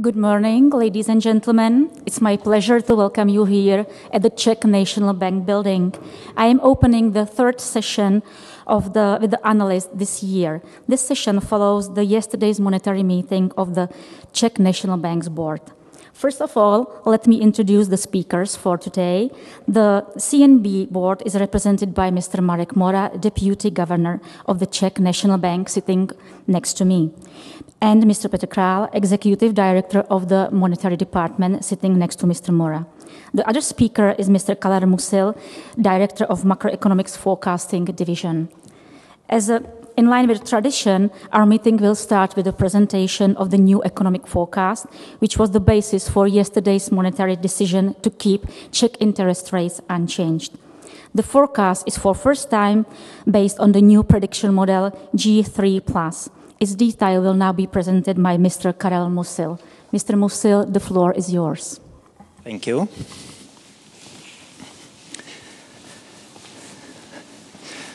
Good morning, ladies and gentlemen. It's my pleasure to welcome you here at the Czech National Bank building. I am opening the third session with the analysts this year. This session follows the yesterday's monetary meeting of the Czech National Bank's board. First of all, let me introduce the speakers for today. The CNB board is represented by Mr. Marek Mora, Deputy Governor of the Czech National Bank, sitting next to me, and Mr. Petr Král, Executive Director of the Monetary Department, sitting next to Mr. Mora. The other speaker is Mr. Kalar Musil, Director of Macroeconomics Forecasting Division. In line with tradition, our meeting will start with a presentation of the new economic forecast, which was the basis for yesterday's monetary decision to keep Czech interest rates unchanged. The forecast is for first time based on the new prediction model G3+. Its detail will now be presented by Mr. Karel Musil. Mr. Musil, the floor is yours. Thank you.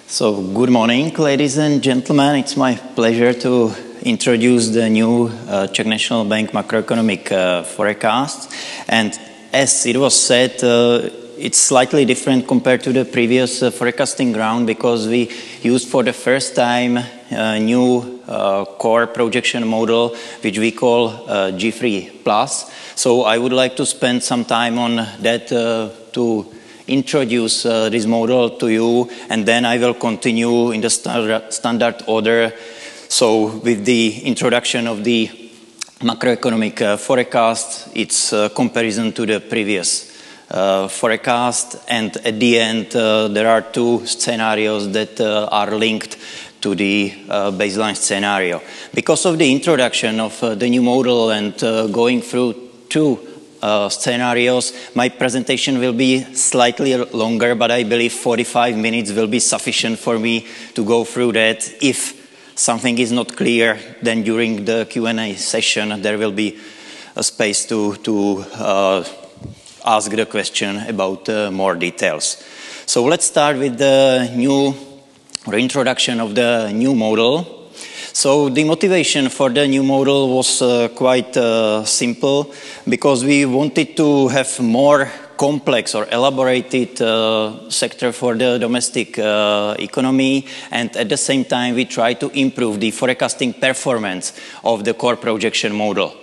So, good morning, ladies and gentlemen. It's my pleasure to introduce the new Czech National Bank macroeconomic forecast. And as it was said, it's slightly different compared to the previous forecasting round because we used for the first time a new core projection model, which we call G3+. So I would like to spend some time on that to introduce this model to you, and then I will continue in the standard order. So with the introduction of the macroeconomic forecast, its comparison to the previous forecast, and at the end there are two scenarios that are linked to the baseline scenario. Because of the introduction of the new model and going through two scenarios, my presentation will be slightly longer, but I believe 45 minutes will be sufficient for me to go through that. If something is not clear, then during the Q&A session there will be a space to ask the question about more details. So let's start with the new reintroduction of the new model. So the motivation for the new model was quite simple, because we wanted to have more complex or elaborated sector for the domestic economy, and at the same time we try to improve the forecasting performance of the core projection model.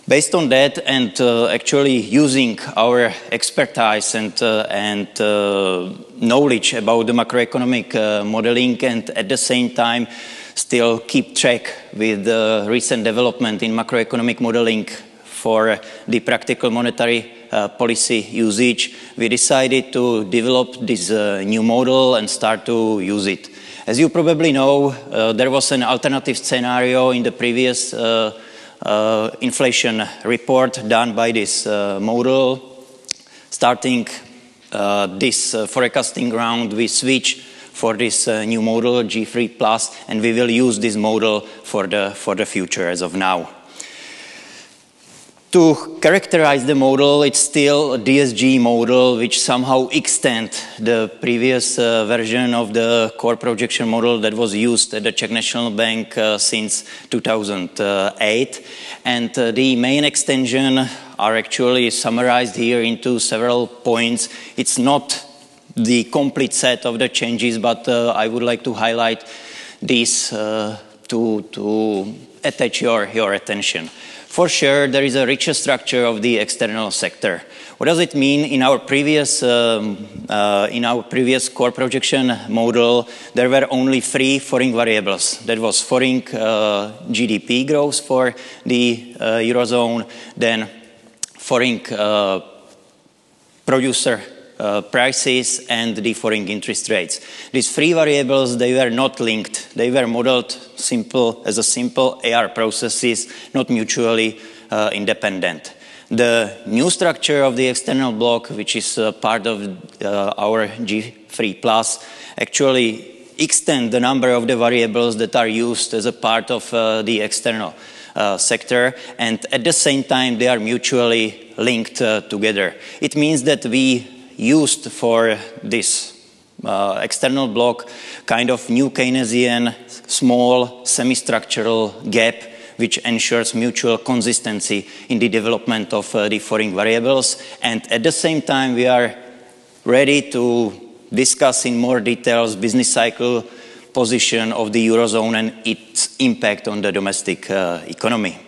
Based on that, and actually using our expertise and knowledge about the macroeconomic modeling, and at the same time still keep track with the recent development in macroeconomic modeling for the practical monetary policy usage, we decided to develop this new model and start to use it. As you probably know, there was an alternative scenario in the previous inflation report done by this model. Starting this forecasting round, we switch for this new model G3+, and we will use this model for the future as of now. To characterize the model, it's still a DSG model which somehow extends the previous version of the core projection model that was used at the Czech National Bank since 2008. And the main extension are actually summarized here into several points. It's not the complete set of the changes, but I would like to highlight these to attach your attention. For sure, there is a richer structure of the external sector. What does it mean? In our previous core projection model, there were only three foreign variables. That was foreign GDP growth for the Eurozone, then foreign producer prices, and the foreign interest rates. These three variables, they were not linked. They were modeled as a simple AR processes, not mutually independent. The new structure of the external block, which is part of our G3+, actually extend the number of the variables that are used as a part of the external sector, and at the same time they are mutually linked together. It means that we used for this external block kind of new Keynesian small semi-structural gap which ensures mutual consistency in the development of the foreign variables. And at the same time, we are ready to discuss in more details business cycle position of the Eurozone and its impact on the domestic economy.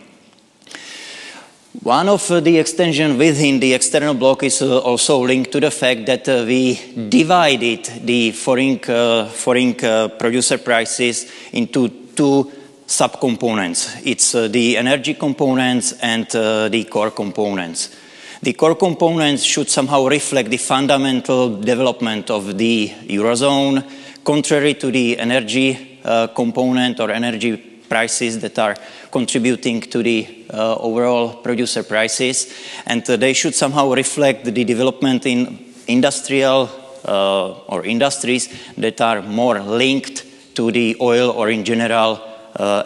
One of the extensions within the external bloc is also linked to the fact that we divided the foreign producer prices into two subcomponents. It's the energy components and the core components. The core components should somehow reflect the fundamental development of the Eurozone, contrary to the energy component or energy prices that are contributing to the overall producer prices. And they should somehow reflect the development in industrial or industries that are more linked to the oil or in general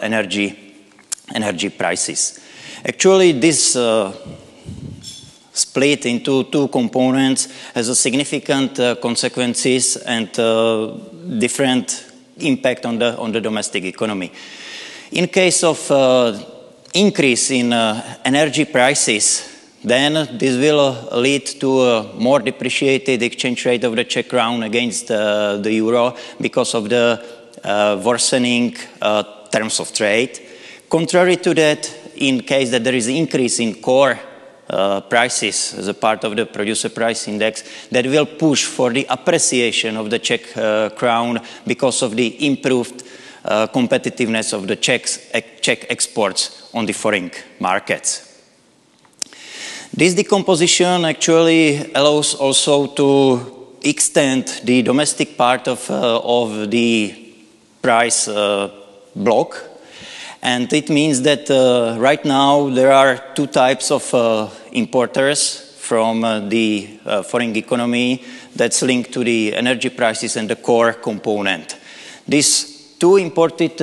energy prices. Actually, this split into two components has a significant consequences and different impact on the domestic economy. In case of increase in energy prices, then this will lead to a more depreciated exchange rate of the Czech crown against the euro because of the worsening terms of trade. Contrary to that, in case that there is an increase in core prices as a part of the producer price index, that will push for the appreciation of the Czech crown because of the improved competitiveness of the Czech exports on the foreign markets. This decomposition actually allows also to extend the domestic part of the price block. And it means that right now there are two types of importers from the foreign economy that's linked to the energy prices and the core component. These two imported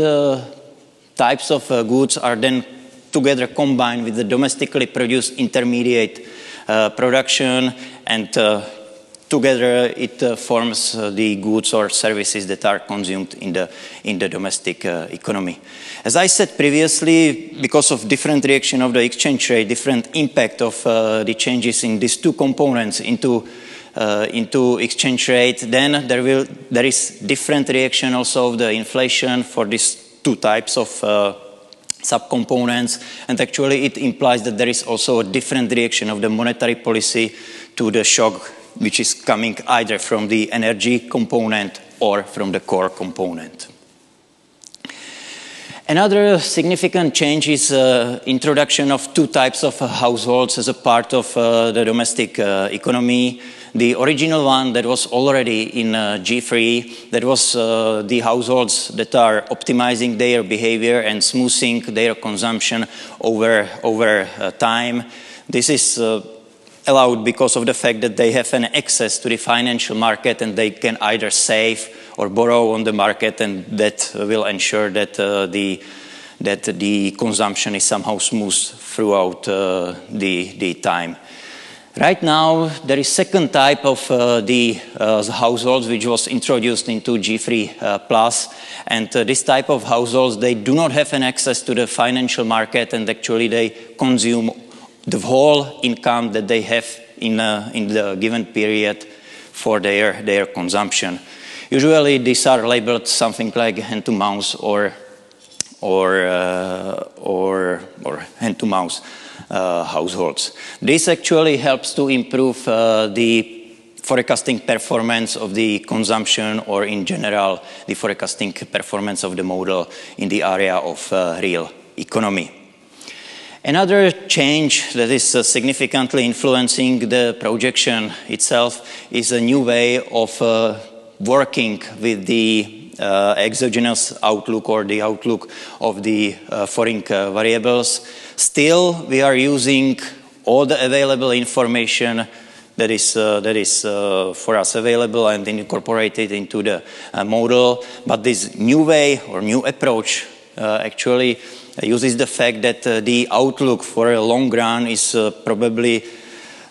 types of goods are then together combined with the domestically produced intermediate production, and together it forms the goods or services that are consumed in the domestic economy. As I said previously, because of different reaction of the exchange rate, different impact of the changes in these two components into exchange rate, then there is different reaction also of the inflation for these two types of subcomponents, and actually it implies that there is also a different reaction of the monetary policy to the shock which is coming either from the energy component or from the core component. Another significant change is introduction of two types of households as a part of the domestic economy. The original one that was already in G3, that was the households that are optimizing their behavior and smoothing their consumption over time. This is allowed because of the fact that they have an access to the financial market and they can either save or borrow on the market, and that will ensure that the consumption is somehow smooth throughout the time. Right now, there is second type of the households which was introduced into G3 plus, and this type of households, they do not have an access to the financial market, and actually they consume the whole income that they have in the given period for their consumption. Usually these are labeled something like hand-to-mouth or hand-to-mouth households. This actually helps to improve the forecasting performance of the consumption, or in general the forecasting performance of the model in the area of real economy. Another change that is significantly influencing the projection itself is a new way of working with the exogenous outlook or the outlook of the foreign variables. Still, we are using all the available information that is for us available and incorporated into the model. But this new way or new approach actually uses the fact that the outlook for a long run is probably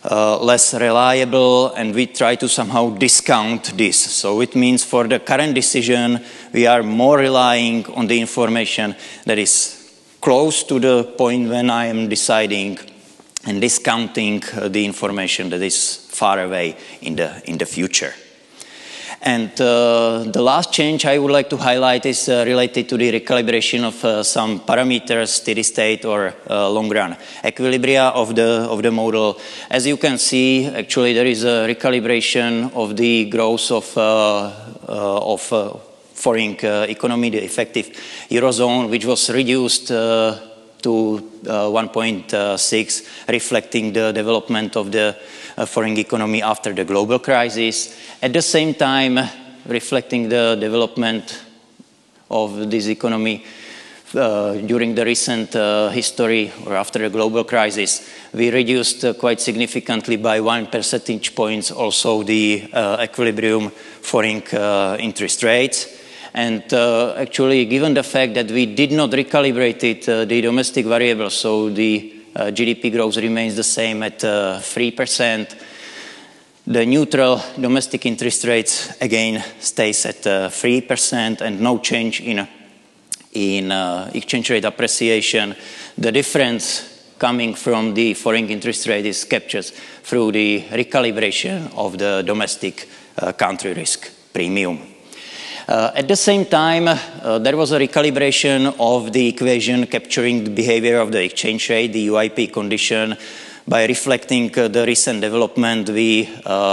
less reliable, and we try to somehow discount this. So it means for the current decision, we are more relying on the information that is close to the point when I am deciding and discounting the information that is far away in the future. And the last change I would like to highlight is related to the recalibration of some parameters, steady state or long-run equilibria of the model. As you can see, actually there is a recalibration of the growth of foreign economy, the effective Eurozone, which was reduced to 1.6, reflecting the development of the foreign economy after the global crisis. At the same time, reflecting the development of this economy during the recent history or after the global crisis, we reduced quite significantly by 1 percentage points also the equilibrium foreign interest rates. And actually, given the fact that we did not recalibrate it, the domestic variable, so the GDP growth remains the same at 3%. The neutral domestic interest rates again stays at 3% and no change in exchange rate appreciation. The difference coming from the foreign interest rate is captured through the recalibration of the domestic country risk premium. At the same time, there was a recalibration of the equation capturing the behavior of the exchange rate, the UIP condition. By reflecting the recent development, we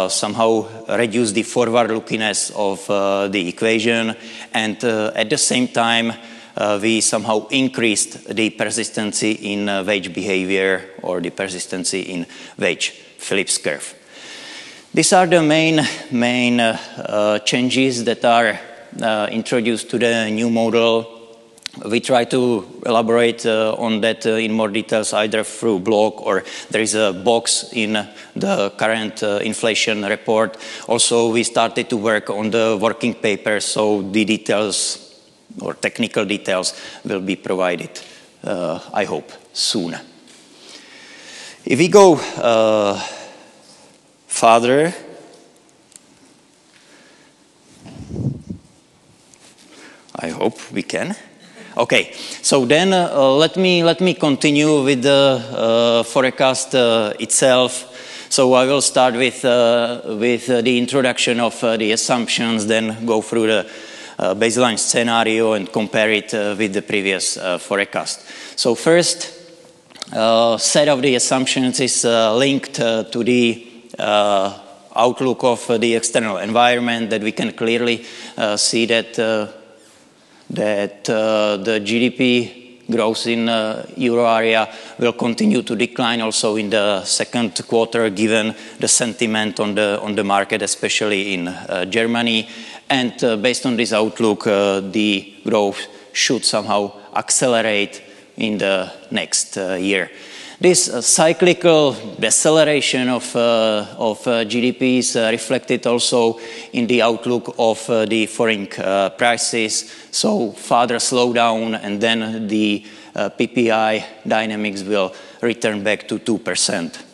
somehow reduced the forward-lookiness of the equation, and at the same time, we somehow increased the persistency in wage behavior or the persistency in wage Phillips curve. These are the main changes that are introduced to the new model. We try to elaborate on that in more details either through blog or there is a box in the current inflation report. Also, we started to work on the working paper, so the details or technical details will be provided, I hope, soon. If we go further, I hope we can. Okay, so then let me continue with the forecast itself. So I will start with the introduction of the assumptions, then go through the baseline scenario and compare it with the previous forecast. So first set of the assumptions is linked to the outlook of the external environment, that we can clearly see that the GDP growth in euro area will continue to decline also in the second quarter, given the sentiment on the market, especially in Germany. And based on this outlook, the growth should somehow accelerate in the next year. This cyclical deceleration of GDP is reflected also in the outlook of the foreign prices. So further slowdown, and then the PPI dynamics will return back to 2%.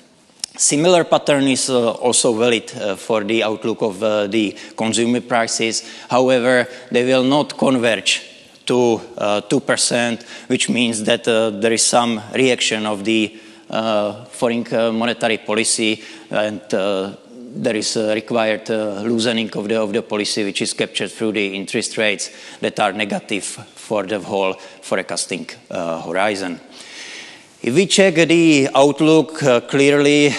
Similar pattern is also valid for the outlook of the consumer prices. However, they will not converge to 2%, which means that there is some reaction of the foreign monetary policy, and there is required loosening of the policy, which is captured through the interest rates that are negative for the whole forecasting horizon. If we check the outlook clearly,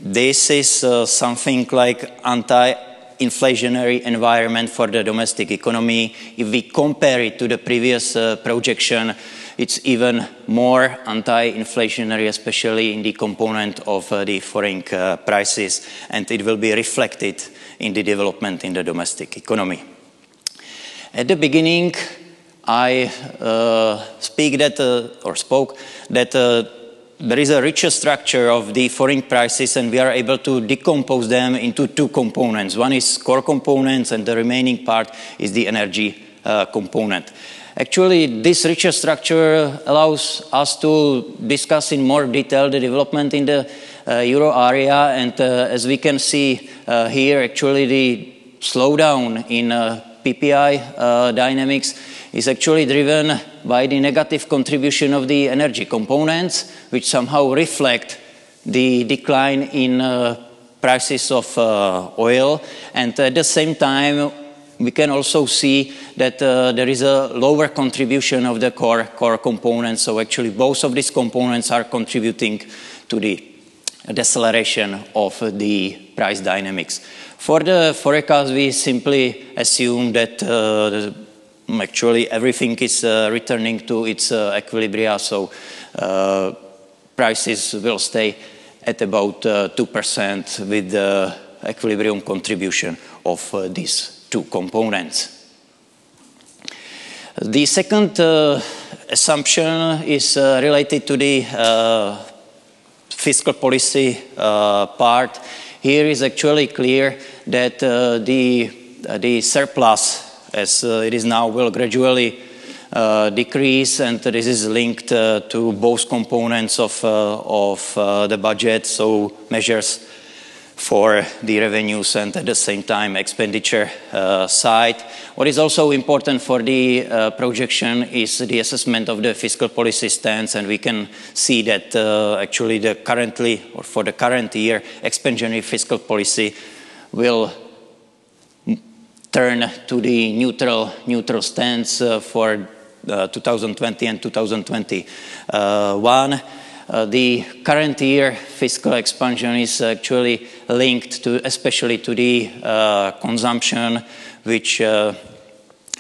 this is something like anti-inflationary environment for the domestic economy. If we compare it to the previous projection, it's even more anti-inflationary, especially in the component of the foreign prices, and it will be reflected in the development in the domestic economy. At the beginning, I spoke that there is a richer structure of the foreign prices, and we are able to decompose them into two components. One is core components, and the remaining part is the energy component. Actually, this richer structure allows us to discuss in more detail the development in the euro area, and as we can see here, actually the slowdown in PPI dynamics is actually driven by the negative contribution of the energy components, which somehow reflect the decline in prices of oil. And at the same time, we can also see that there is a lower contribution of the core components. So actually both of these components are contributing to the deceleration of the price dynamics. For the forecast, we simply assume that actually everything is returning to its equilibria, so prices will stay at about 2% with the equilibrium contribution of these two components. The second assumption is related to the fiscal policy part. Here is actually clear that the surplus, as it is now, will gradually decrease, and this is linked to both components of the budget, so measures for the revenues and at the same time expenditure side. What is also important for the projection is the assessment of the fiscal policy stance, and we can see that actually for the current year, expansionary fiscal policy will turn to the neutral stance for 2020 and 2021. The current year fiscal expansion is actually linked to, especially to the consumption, which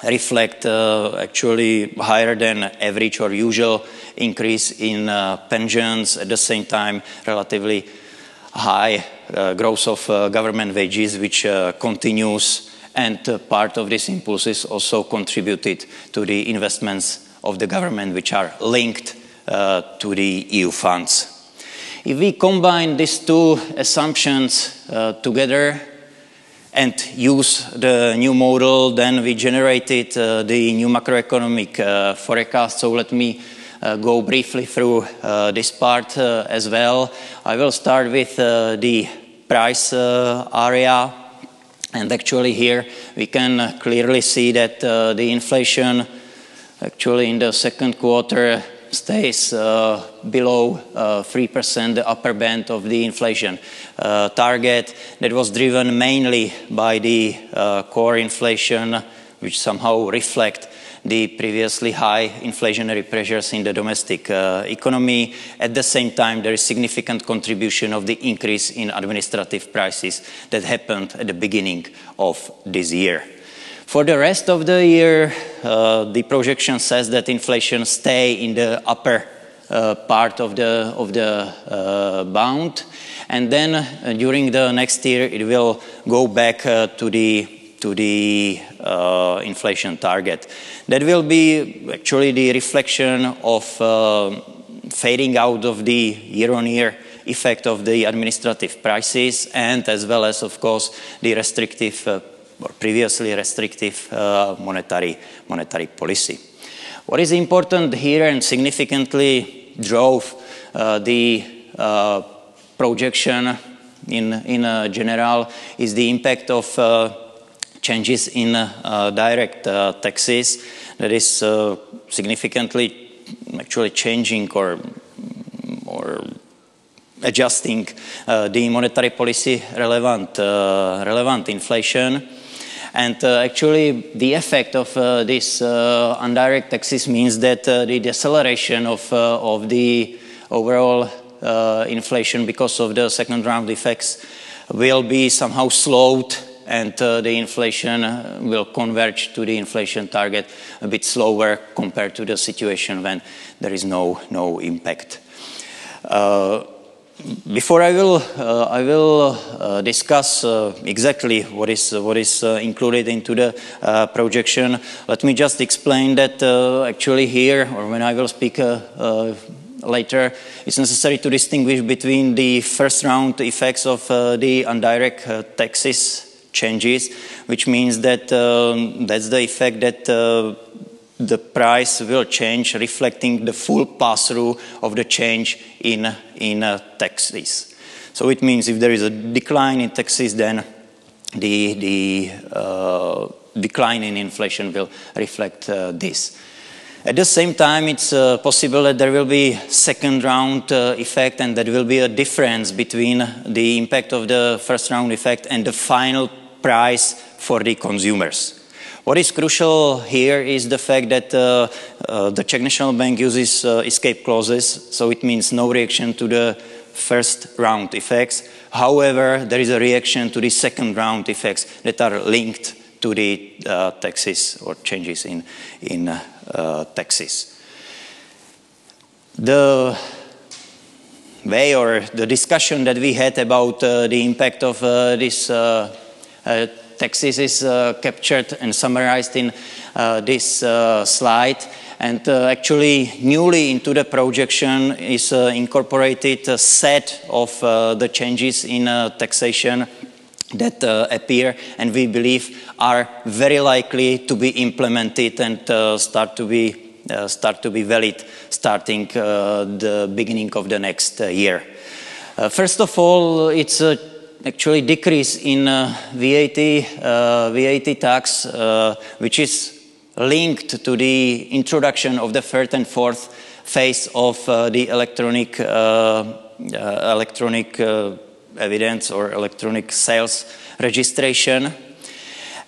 reflect actually higher than average or usual increase in pensions. At the same time, relatively high growth of government wages, which continues, and part of this impulse is also contributed to the investments of the government, which are linked to the EU funds. If we combine these two assumptions together and use the new model, then we generated the new macroeconomic forecast. So let me go briefly through this part as well. I will start with the price area. And actually here we can clearly see that the inflation actually in the second quarter stays below 3%, the upper band of the inflation target. That was driven mainly by the core inflation, which somehow reflect the previously high inflationary pressures in the domestic economy. At the same time, there is significant contribution of the increase in administrative prices that happened at the beginning of this year. For the rest of the year, the projection says that inflation stay in the upper part of the bound, and then during the next year it will go back to the inflation target. That will be actually the reflection of fading out of the year-on-year effect of the administrative prices, and as well as, of course, the restrictive or previously restrictive monetary policy. What is important here and significantly drove the projection in general is the impact of changes in direct taxes. That is significantly actually changing or adjusting the monetary policy relevant inflation. And actually the effect of this indirect taxes means that the deceleration of the overall inflation because of the second round effects will be somehow slowed, and the inflation will converge to the inflation target a bit slower compared to the situation when there is no impact. Before I will discuss exactly what is included into the projection, let me just explain that actually here, or when I will speak later, it's necessary to distinguish between the first round effects of the indirect taxes changes, which means that that's the effect that the price will change, reflecting the full pass-through of the change in taxes. So it means if there is a decline in taxes, then the decline in inflation will reflect this. At the same time, it's possible that there will be second round effect, and there will be a difference between the impact of the first round effect and the final price for the consumers. What is crucial here is the fact that the Czech National Bank uses escape clauses, so it means no reaction to the first round effects. However, there is a reaction to the second round effects that are linked to the taxes or changes in taxes. The way or the discussion that we had about the impact of this taxes is captured and summarized in this slide. And actually, newly into the projection is incorporated a set of the changes in taxation that appear and we believe are very likely to be implemented and start to be valid starting the beginning of the next year. First of all, it's actually decrease in VAT tax, which is linked to the introduction of the third and fourth phase of the electronic evidence or electronic sales registration.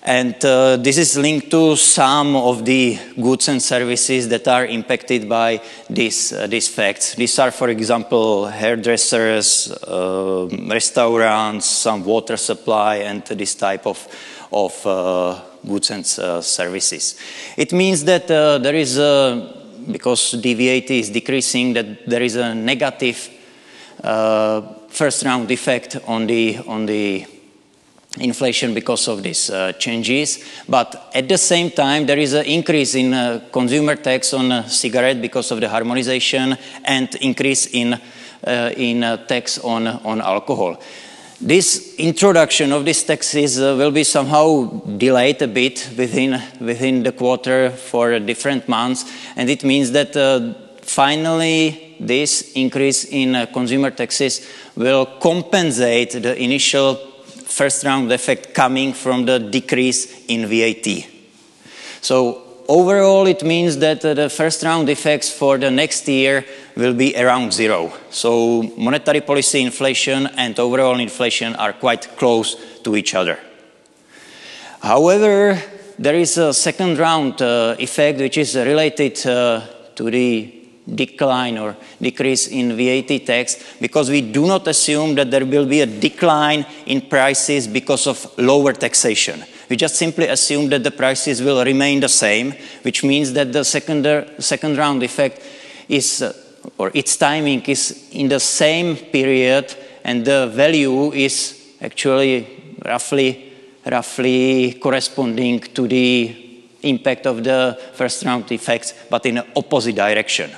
And this is linked to some of the goods and services that are impacted by these facts. These are, for example, hairdressers, restaurants, some water supply, and this type of goods and services. It means that there is, because the VAT is decreasing, that there is a negative first round effect on the inflation because of these changes, but at the same time there is an increase in consumer tax on cigarette because of the harmonization and increase in tax on alcohol. This introduction of these taxes will be somehow delayed a bit within the quarter for different months, and it means that finally this increase in consumer taxes will compensate the initial first round effect coming from the decrease in VAT. So overall it means that the first round effects for the next year will be around zero. So monetary policy inflation and overall inflation are quite close to each other. However, there is a second round effect which is related to the decline or decrease in VAT tax, because we do not assume that there will be a decline in prices because of lower taxation. We just simply assume that the prices will remain the same, which means that the second round effect is, or its timing is in the same period, and the value is actually roughly corresponding to the impact of the first round effects, but in the opposite direction.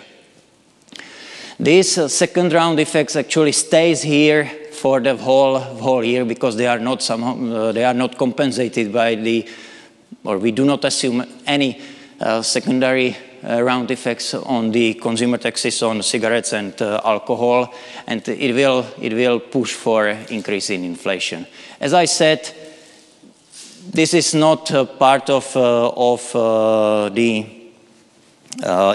These second round effects actually stays here for the whole year, because they are not compensated by the, or we do not assume any secondary round effects on the consumer taxes on cigarettes and alcohol, and it will push for increase in inflation. As I said, this is not part of the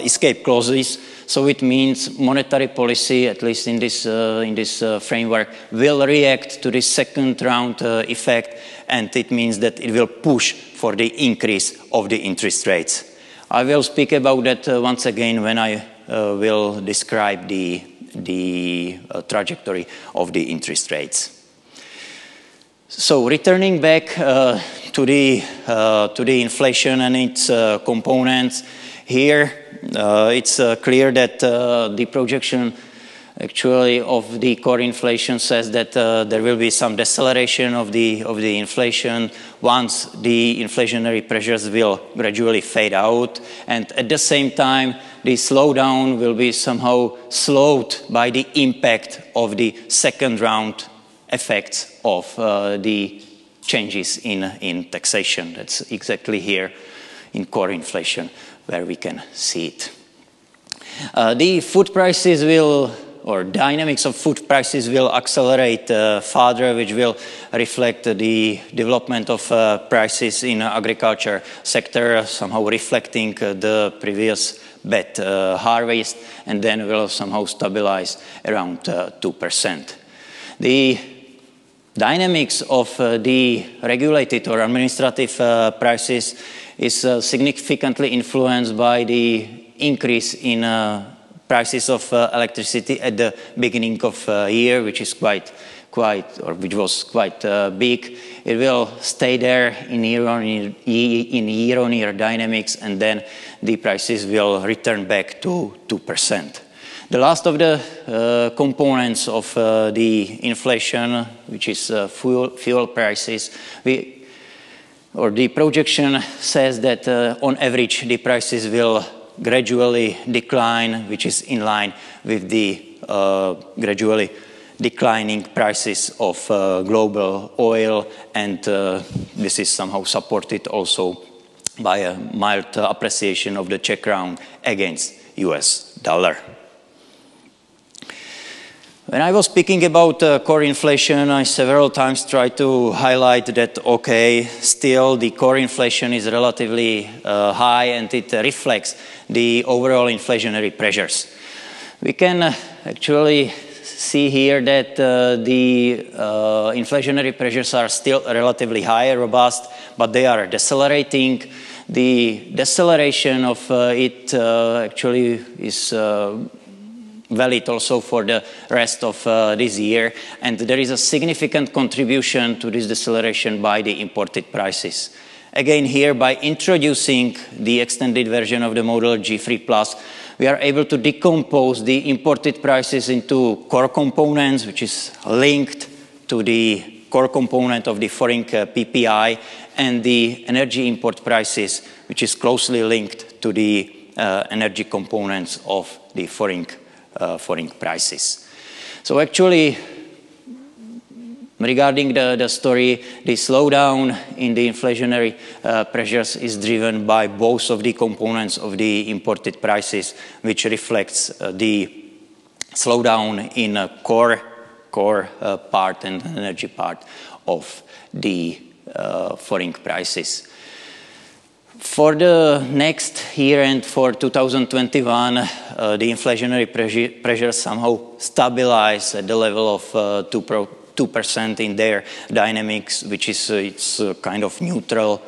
escape clauses. So it means monetary policy, at least in this framework, will react to the second round effect, and it means that it will push for the increase of the interest rates. I will speak about that once again when I will describe the trajectory of the interest rates. So returning back to the inflation and its components, here it's clear that the projection actually of the core inflation says that there will be some deceleration of the inflation once the inflationary pressures will gradually fade out, and at the same time the slowdown will be somehow slowed by the impact of the second round effects of the changes in taxation. That's exactly here in core inflation where we can see it. The food prices will, or dynamics of food prices will accelerate further, which will reflect the development of prices in agriculture sector, somehow reflecting the previous bad harvest, and then will somehow stabilize around 2%. The dynamics of the regulated or administrative prices is significantly influenced by the increase in prices of electricity at the beginning of year, which is which was quite big. It will stay there in year-on-year dynamics, and then the prices will return back to 2%. The last of the components of the inflation, which is fuel prices, the projection says that on average the prices will gradually decline, which is in line with the gradually declining prices of global oil, and this is somehow supported also by a mild appreciation of the Czech crown against US dollar. When I was speaking about core inflation, I several times tried to highlight that, okay, still the core inflation is relatively high, and it reflects the overall inflationary pressures. We can actually see here that the inflationary pressures are still relatively high, robust, but they are decelerating. The deceleration of it actually is valid also for the rest of this year, and there is a significant contribution to this deceleration by the imported prices. Again, here, by introducing the extended version of the model G3+, we are able to decompose the imported prices into core components, which is linked to the core component of the foreign PPI, and the energy import prices, which is closely linked to the energy components of the foreign prices. So actually, regarding the story, the slowdown in the inflationary pressures is driven by both of the components of the imported prices, which reflects the slowdown in core part and energy part of the foreign prices. For the next year and for 2021, the inflationary pressures somehow stabilize at the level of 2% in their dynamics, which is its kind of neutral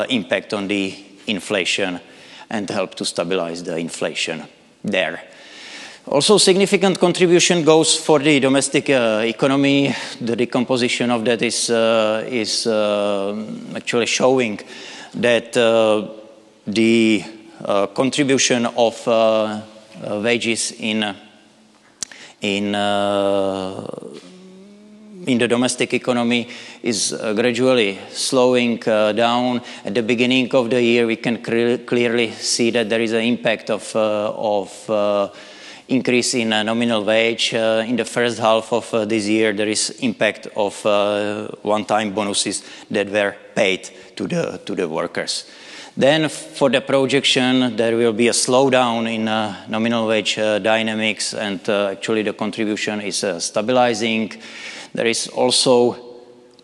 impact on the inflation and help to stabilize the inflation there. Also, significant contribution goes for the domestic economy. The decomposition of that is actually showing that the contribution of wages in the domestic economy is gradually slowing down. At the beginning of the year, we can clearly see that there is an impact of increase in nominal wage. In the first half of this year, there is impact of one-time bonuses that were paid to the workers. Then for the projection, there will be a slowdown in nominal wage dynamics, and actually the contribution is stabilizing. There is also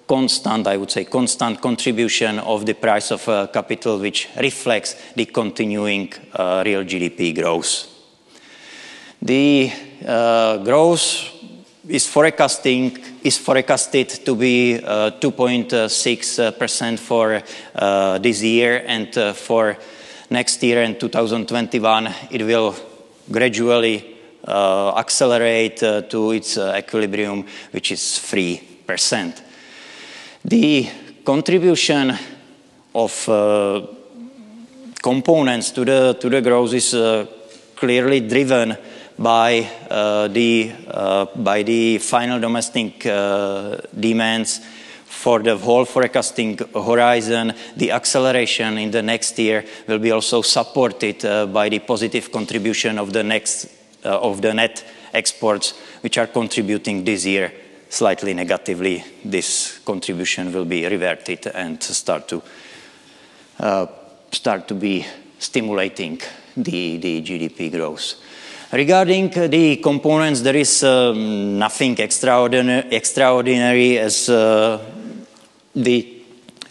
constant, I would say, constant contribution of the price of capital, which reflects the continuing real GDP growth. The growth is forecasted to be 2.6% for this year, and for next year in 2021, it will gradually accelerate to its equilibrium, which is 3%. The contribution of components to the growth is clearly driven by the final domestic demands. For the whole forecasting horizon, the acceleration in the next year will be also supported by the positive contribution of the net exports, which are contributing this year slightly negatively. This contribution will be reverted and start to be stimulating the GDP growth. Regarding the components, there is nothing extraordinary as the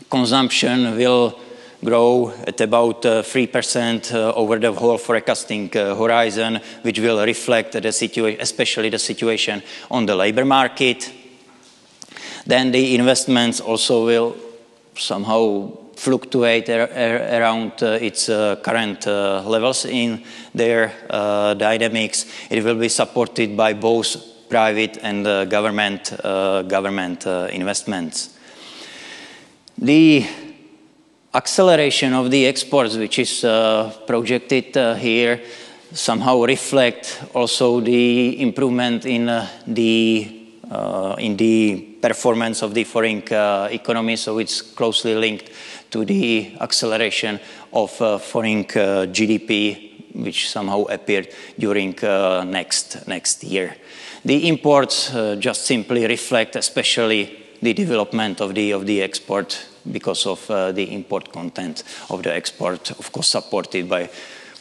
consumption will grow at about 3% over the whole forecasting horizon, which will reflect the situation, especially the situation on the labor market. Then the investments also will somehow fluctuate around its current levels in their dynamics. It will be supported by both private and government investments. The acceleration of the exports, which is projected here, somehow reflect also the improvement in the performance of the foreign economy, so it's closely linked to the acceleration of foreign GDP, which somehow appeared during next year. The imports just simply reflect especially the development of the export because of the import content of the export, of course supported by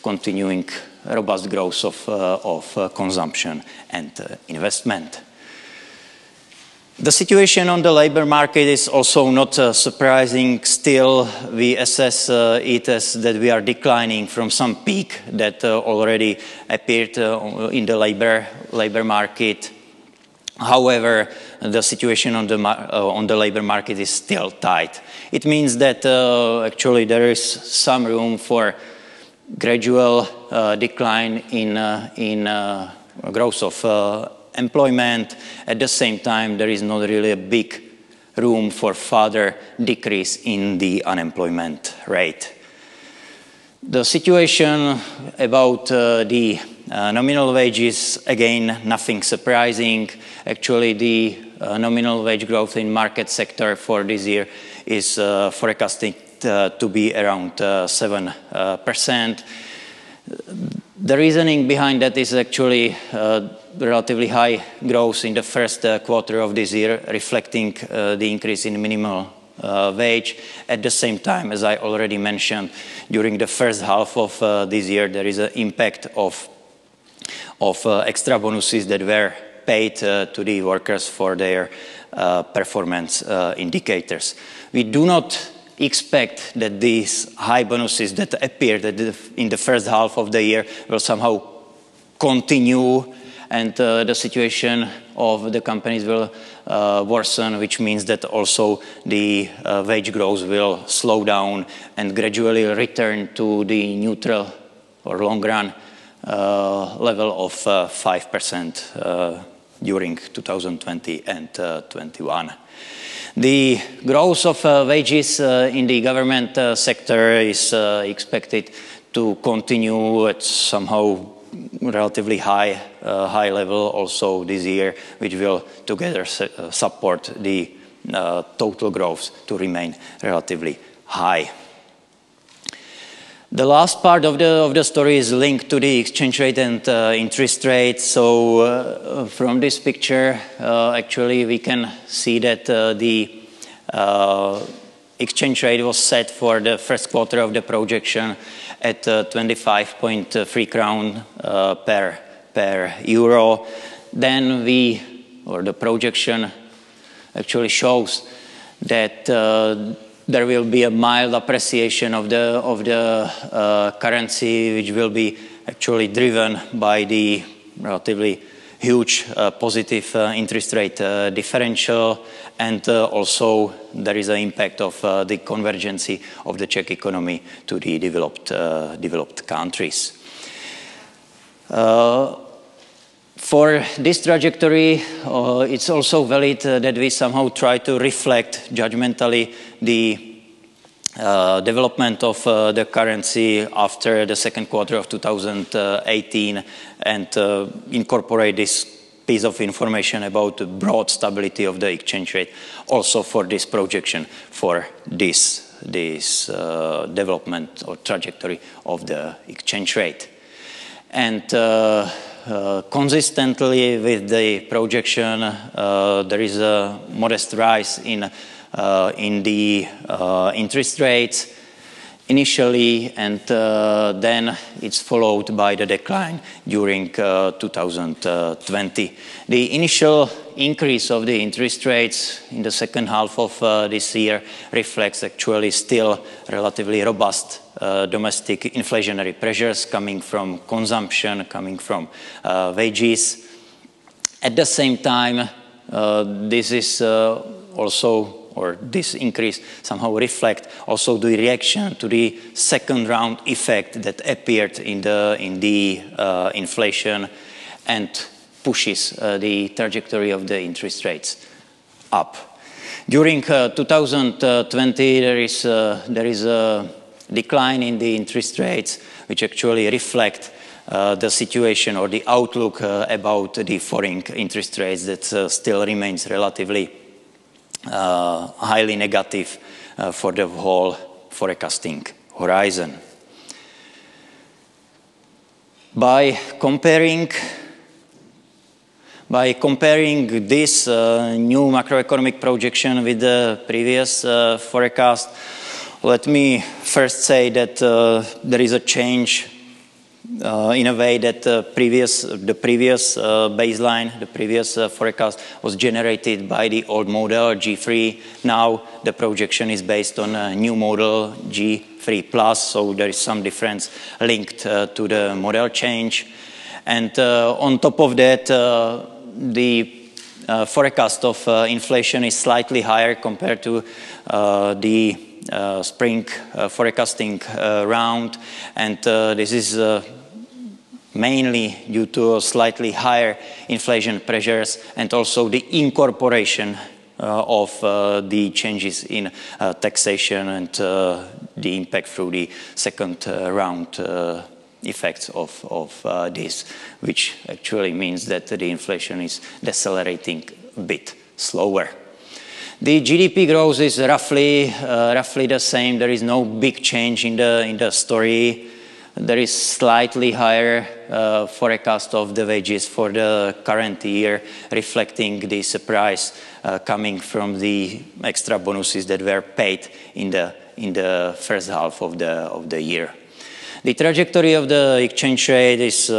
continuing robust growth of consumption and investment. The situation on the labor market is also not surprising. Still, we assess it as that we are declining from some peak that already appeared in the labor market. However, the situation on the labor market is still tight. It means that actually there is some room for gradual decline in growth of employment. At the same time, there is not really a big room for further decrease in the unemployment rate. The situation about the nominal wages, again, nothing surprising. Actually, the nominal wage growth in market sector for this year is forecasted to be around 7%. The reasoning behind that is actually relatively high growth in the first quarter of this year, reflecting the increase in minimum wage. At the same time, as I already mentioned, during the first half of this year, there is an impact of extra bonuses that were paid to the workers for their performance indicators. We do not expect that these high bonuses that appeared in the first half of the year will somehow continue, and the situation of the companies will worsen, which means that also the wage growth will slow down and gradually return to the neutral or long-run level of 5% during 2020 and 21. The growth of wages in the government sector is expected to continue at somehow relatively high level also this year, which will together support the total growth to remain relatively high. The last part of the story is linked to the exchange rate and interest rate. So from this picture, actually we can see that the exchange rate was set for the first quarter of the projection at 25.3 crown per euro. Then the projection actually shows that there will be a mild appreciation of the currency, which will be actually driven by the relatively huge positive interest rate differential, and also there is an impact of the convergence of the Czech economy to the developed countries. For this trajectory, it's also valid that we somehow try to reflect judgmentally the development of the currency after the second quarter of 2018 and incorporate this piece of information about the broad stability of the exchange rate also for this projection for this development or trajectory of the exchange rate. And consistently with the projection, there is a modest rise in the interest rates. initially, and then it's followed by the decline during 2020. The initial increase of the interest rates in the second half of this year reflects actually still relatively robust domestic inflationary pressures coming from consumption, coming from wages. At the same time, this is this increase somehow reflect also the reaction to the second round effect that appeared in the inflation and pushes the trajectory of the interest rates up. During 2020, there is a decline in the interest rates, which actually reflect the situation or the outlook about the foreign interest rates that still remains relatively highly negative for the whole forecasting horizon. By comparing this new macroeconomic projection with the previous forecast, let me first say that there is a change in a way that the previous baseline, the previous forecast was generated by the old model G3. Now the projection is based on a new model G3+, so there is some difference linked to the model change. And on top of that, the forecast of inflation is slightly higher compared to the spring forecasting round, and this is mainly due to slightly higher inflation pressures and also the incorporation of the changes in taxation and the impact through the second round effects of this, which actually means that the inflation is decelerating a bit slower. The GDP growth is roughly the same. There is no big change in the story. There is slightly higher forecast of the wages for the current year, reflecting the surprise coming from the extra bonuses that were paid in the first half of the year. The trajectory of the exchange rate is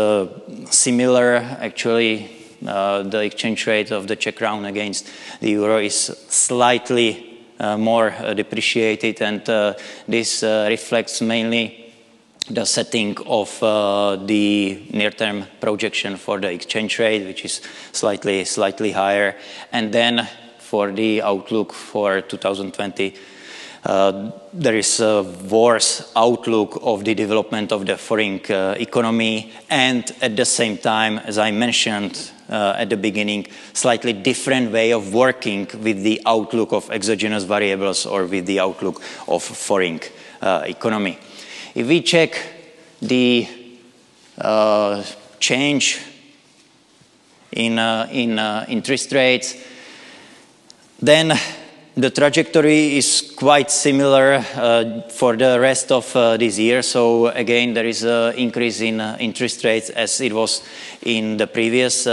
similar. Actually, the exchange rate of the Czech crown against the euro is slightly more depreciated, and this reflects mainly the setting of the near-term projection for the exchange rate, which is slightly higher, and then for the outlook for 2020. There is a worse outlook of the development of the foreign economy, and at the same time, as I mentioned at the beginning, slightly different way of working with the outlook of exogenous variables or with the outlook of foreign economy. If we check the change in interest rates, then the trajectory is quite similar for the rest of this year. So again, there is an increase in interest rates as it was in the previous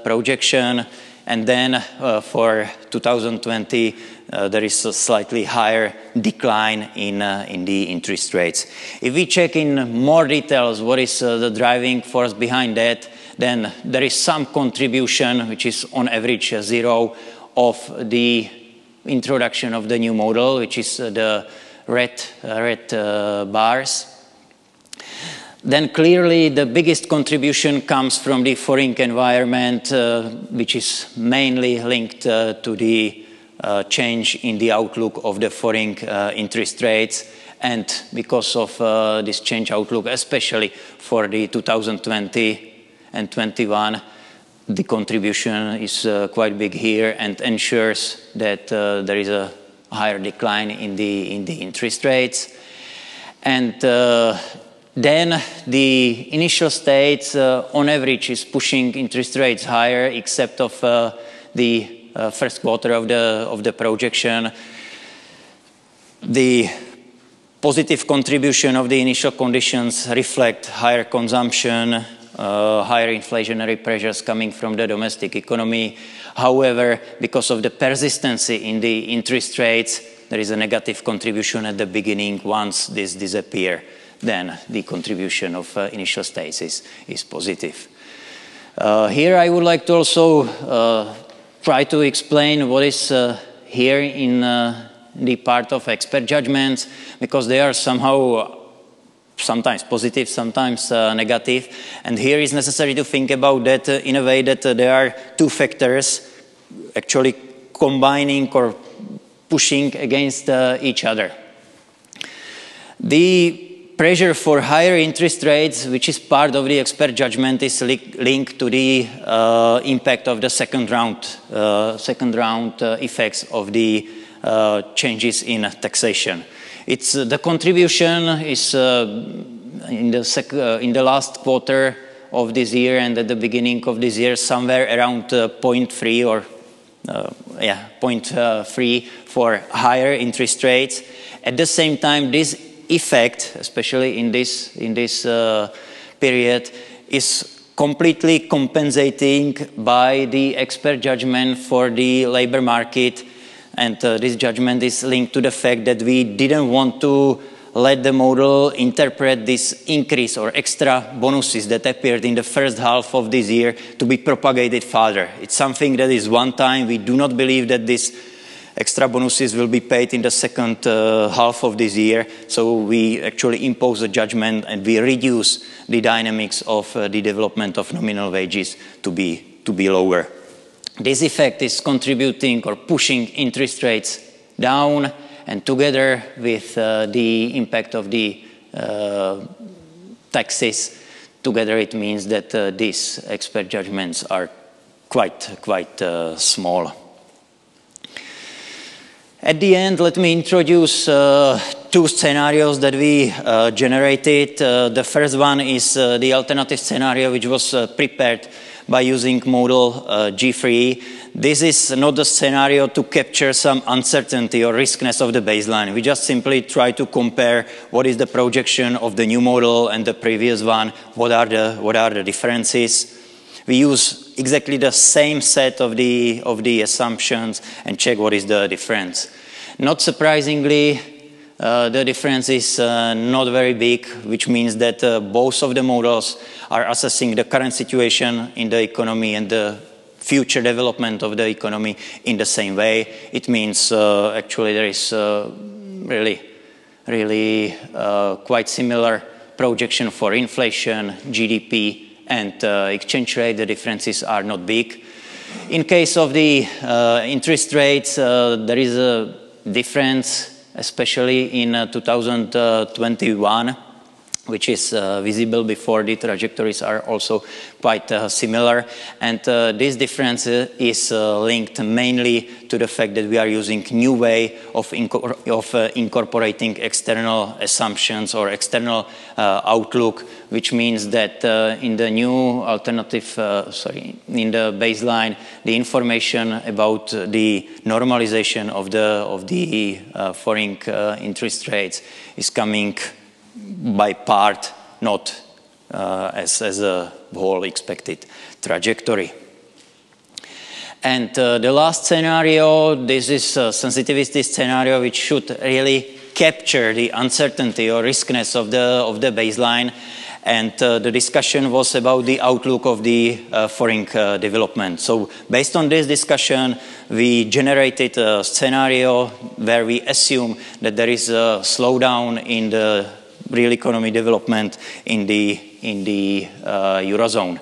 projection. And then for 2020, there is a slightly higher decline in the interest rates. If we check in more details what is the driving force behind that, then there is some contribution, which is on average zero, of the introduction of the new model, which is the red bars. Then clearly the biggest contribution comes from the foreign environment, which is mainly linked to the change in the outlook of the foreign interest rates. And because of this change outlook, especially for the 2020 and 21, the contribution is quite big here and ensures that there is a higher decline in the interest rates. And then the initial states on average is pushing interest rates higher, except of the first quarter of the projection. The positive contribution of the initial conditions reflect higher consumption, higher inflationary pressures coming from the domestic economy. However, because of the persistency in the interest rates, there is a negative contribution at the beginning. Once this disappears, then the contribution of initial states is positive. Here I would like to also try to explain what is here in the part of expert judgments, because they are somehow sometimes positive, sometimes negative. And here is necessary to think about that in a way that there are two factors actually combining or pushing against each other. The pressure for higher interest rates, which is part of the expert judgment, is linked to the impact of the second round effects of the changes in taxation. It's the contribution is in the last quarter of this year and at the beginning of this year somewhere around 0.3 or 0.3 for higher interest rates. At the same time, this effect, especially in this period, is completely compensating by the expert judgment for the labor market. And this judgment is linked to the fact that we didn't want to let the model interpret this increase or extra bonuses that appeared in the first half of this year to be propagated further. It's something that is one time. We do not believe that these extra bonuses will be paid in the second half of this year. So we actually impose a judgment and we reduce the dynamics of the development of nominal wages to be lower. This effect is contributing or pushing interest rates down, and together with the impact of the taxes, together it means that these expert judgments are quite small. At the end, let me introduce two scenarios that we generated. The first one is the alternative scenario, which was prepared by using model G3. This is not a scenario to capture some uncertainty or riskiness of the baseline. We just simply try to compare what is the projection of the new model and the previous one, what are the differences. We use exactly the same set of the assumptions and check what is the difference. Not surprisingly, the difference is not very big, which means that both of the models are assessing the current situation in the economy and the future development of the economy in the same way. It means actually there is really quite similar projection for inflation, GDP, and exchange rate. The differences are not big. In case of the interest rates, there is a difference, especially in 2021, which is visible before. The trajectories are also quite similar. And this difference is linked mainly to the fact that we are using new way of incorporating external assumptions or external outlook, which means that in the new alternative, in the baseline, the information about the normalization of the foreign interest rates is coming by part, not as a whole expected trajectory. And the last scenario, this is a sensitivity scenario which should really capture the uncertainty or riskiness of the baseline. And the discussion was about the outlook of the foreign development. So based on this discussion, we generated a scenario where we assume that there is a slowdown in the real economy development in the Eurozone.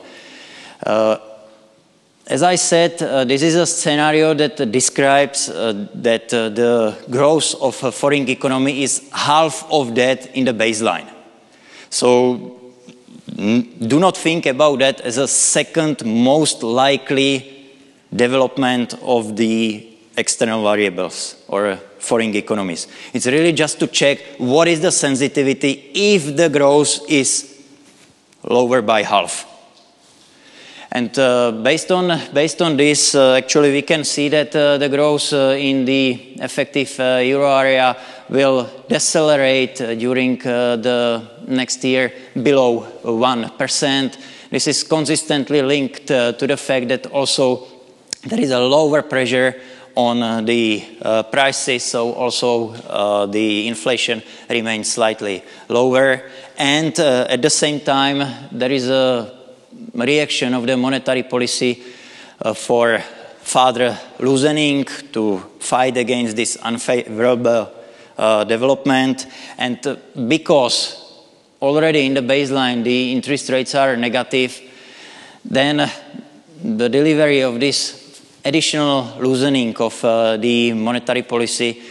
As I said, this is a scenario that describes that the growth of a foreign economy is half of that in the baseline. So do not think about that as a second most likely development of the external variables or foreign economies. It's really just to check what is the sensitivity if the growth is lower by half. And based on this, actually we can see that the growth in the effective euro area will decelerate during the next year below 1%. This is consistently linked to the fact that also there is a lower pressure on the prices, so also the inflation remains slightly lower. And at the same time, there is a reaction of the monetary policy for further loosening to fight against this unfavorable development. And because already in the baseline the interest rates are negative, then the delivery of this additional loosening of the monetary policy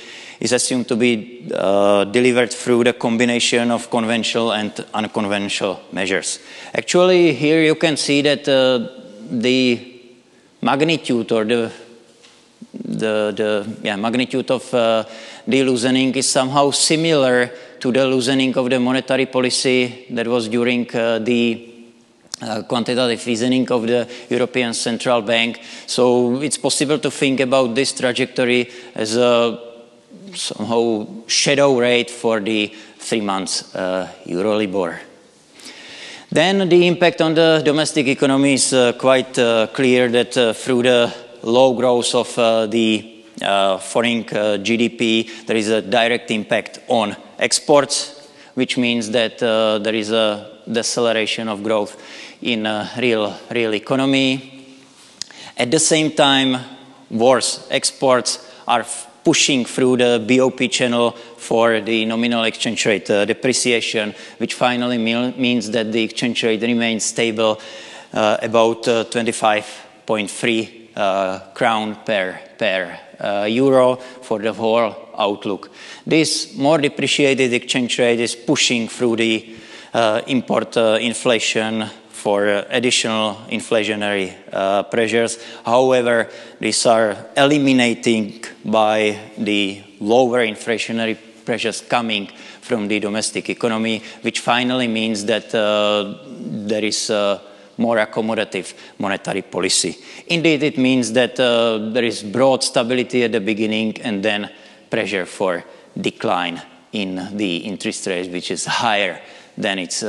is assumed to be delivered through the combination of conventional and unconventional measures. Actually, here you can see that the magnitude or the magnitude of the loosening is somehow similar to the loosening of the monetary policy that was during the quantitative easing of the European Central Bank. So it's possible to think about this trajectory as a somehow shadow rate for the 3 months Eurolibor. Then the impact on the domestic economy is quite clear that through the low growth of the foreign GDP, there is a direct impact on exports, which means that there is a deceleration of growth in real economy. At the same time, worse exports are pushing through the BOP channel for the nominal exchange rate depreciation, which finally means that the exchange rate remains stable about 25.3 crown per euro for the whole outlook. This more depreciated exchange rate is pushing through the import inflation for additional inflationary pressures. However, these are eliminating by the lower inflationary pressures coming from the domestic economy, which finally means that there is more accommodative monetary policy. Indeed, it means that there is broad stability at the beginning and then pressure for decline in the interest rate, which is higher than it's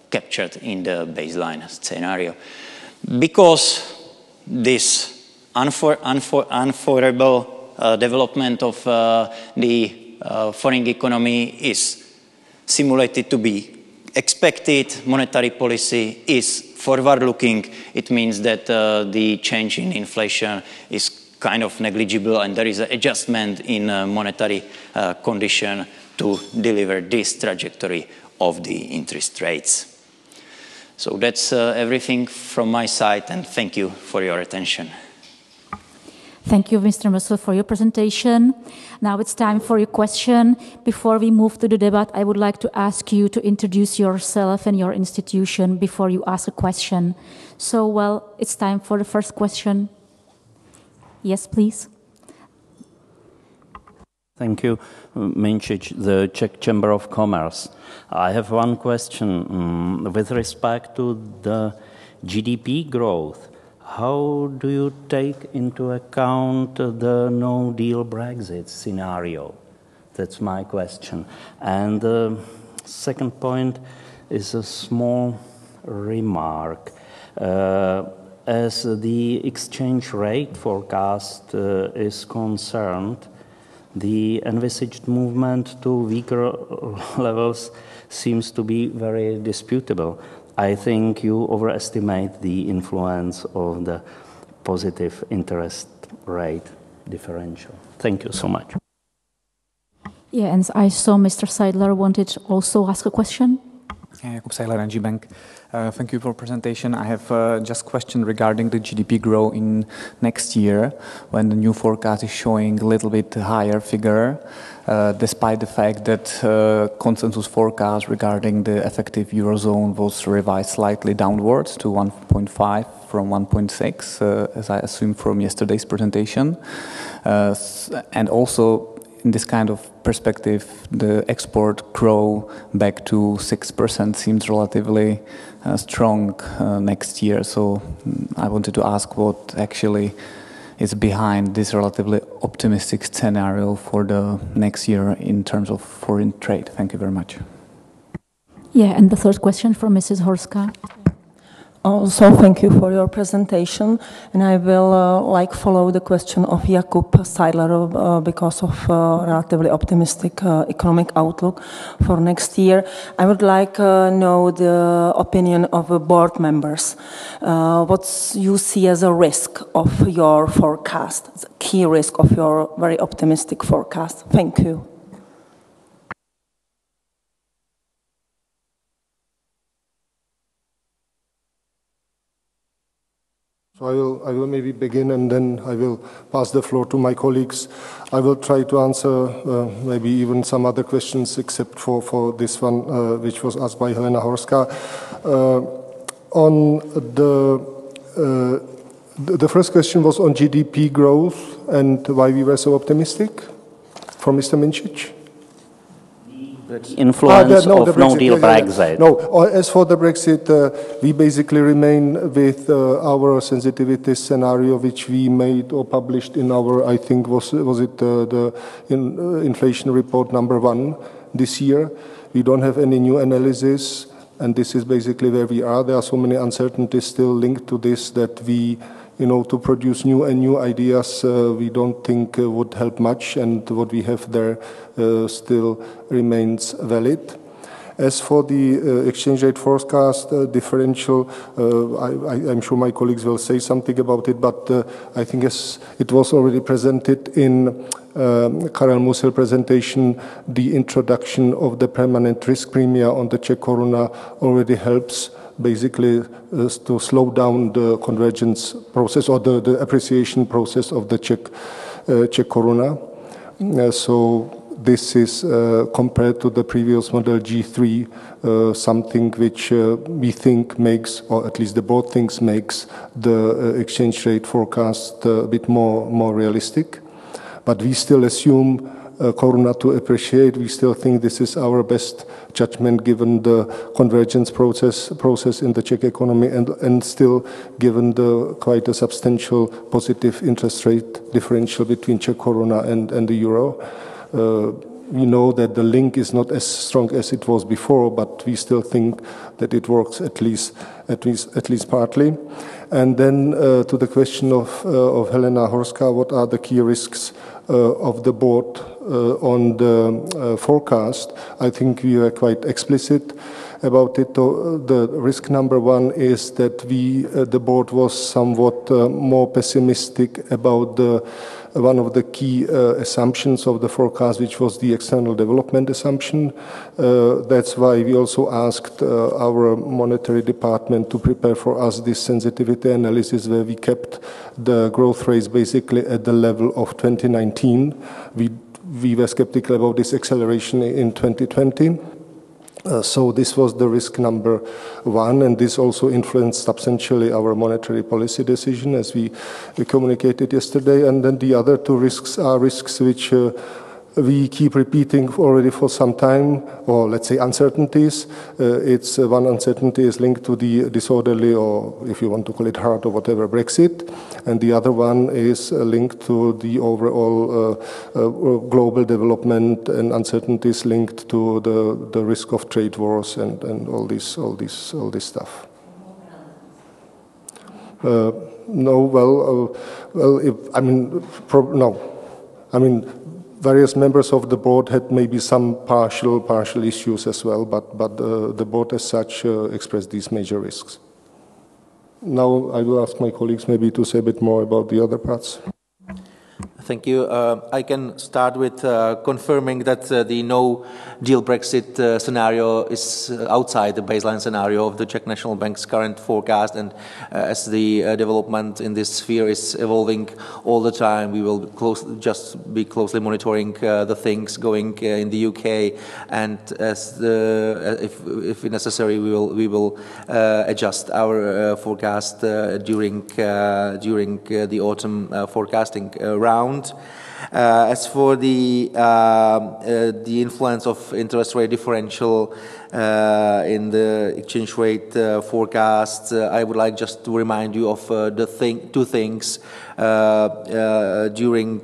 captured in the baseline scenario. Because this unfavorable development of the foreign economy is simulated to be expected, monetary policy is forward-looking. It means that the change in inflation is kind of negligible and there is an adjustment in monetary condition to deliver this trajectory of the interest rates. So that's everything from my side, and thank you for your attention. Thank you, Mr. Musil, for your presentation. Now it's time for your question. Before we move to the debate, I would like to ask you to introduce yourself and your institution before you ask a question. So, well, it's time for the first question. Yes, please. Thank you, Minčić, the Czech Chamber of Commerce. I have one question with respect to the GDP growth. How do you take into account the no-deal Brexit scenario? That's my question. And the second point is a small remark. As the exchange rate forecast is concerned, the envisaged movement to weaker levels seems to be very disputable. I think you overestimate the influence of the positive interest rate differential. Thank you so much. Yeah, and I saw Mr. Seidler wanted to also ask a question. Jakub Seidler, NG Bank. Thank you for presentation. I have just a question regarding the GDP growth in next year, when the new forecast is showing a little bit higher figure, despite the fact that consensus forecast regarding the effective Eurozone was revised slightly downwards to 1.5 from 1.6, as I assume from yesterday's presentation. And also, in this kind of perspective, the export growth back to 6% seems relatively strong next year. So I wanted to ask what actually is behind this relatively optimistic scenario for the next year in terms of foreign trade. Thank you very much. Yeah, and the third question from Mrs. Horska. Also, thank you for your presentation, and I will follow the question of Jakub Seidler because of relatively optimistic economic outlook for next year. I would like know the opinion of the board members. What you see as a risk of your forecast, the key risk of your very optimistic forecast? Thank you. So I will maybe begin, and then I will pass the floor to my colleagues. I will try to answer maybe even some other questions except for this one, which was asked by Helena Horska. On the first question was on GDP growth and why we were so optimistic, from Mr. Mincic. Influence of no-deal Brexit. No, as for the Brexit, we basically remain with our sensitivity scenario, which we made or published in our, I think, was it the inflation report number 1 this year. We don't have any new analysis, and this is basically where we are. There are so many uncertainties still linked to this that we, to produce new ideas, we don't think would help much, and what we have there still remains valid. As for the exchange rate forecast differential, I'm sure my colleagues will say something about it, but I think as it was already presented in Karel Musil presentation, the introduction of the permanent risk premia on the Czech koruna already helps basically to slow down the convergence process or the appreciation process of the Czech koruna. So this is compared to the previous model G3, something which we think makes, or at least the board thinks makes, the exchange rate forecast a bit more realistic. But we still assume koruna to appreciate. We still think this is our best judgment given the convergence process in the Czech economy and still given the quite a substantial positive interest rate differential between Czech koruna and the euro. We know that the link is not as strong as it was before, but we still think that it works at least partly. And then to the question of Helena Horska, what are the key risks of the board on the forecast? I think we were quite explicit about it. The risk number 1 is that the board was somewhat more pessimistic about one of the key assumptions of the forecast, which was the external development assumption. That's why we also asked our monetary department to prepare for us this sensitivity analysis where we kept the growth rates basically at the level of 2019. We were skeptical about this acceleration in 2020. So this was the risk number 1, and this also influenced substantially our monetary policy decision as we communicated yesterday. And then the other 2 risks are risks which we keep repeating already for some time, or let's say uncertainties. It's one uncertainty is linked to the disorderly, or if you want to call it hard or whatever, Brexit, and the other one is linked to the overall global development and uncertainties linked to the risk of trade wars and all this stuff. Various members of the board had maybe some partial issues as well, but the board as such expressed these major risks. Now I will ask my colleagues maybe to say a bit more about the other parts. Thank you. I can start with confirming that the no-deal Brexit scenario is outside the baseline scenario of the Czech National Bank's current forecast, and as the development in this sphere is evolving all the time, we will just be closely monitoring the things going in the UK, and if necessary, we will adjust our forecast during the autumn forecasting round. around. As for the influence of interest rate differential in the exchange rate forecast, I would like just to remind you of two things. During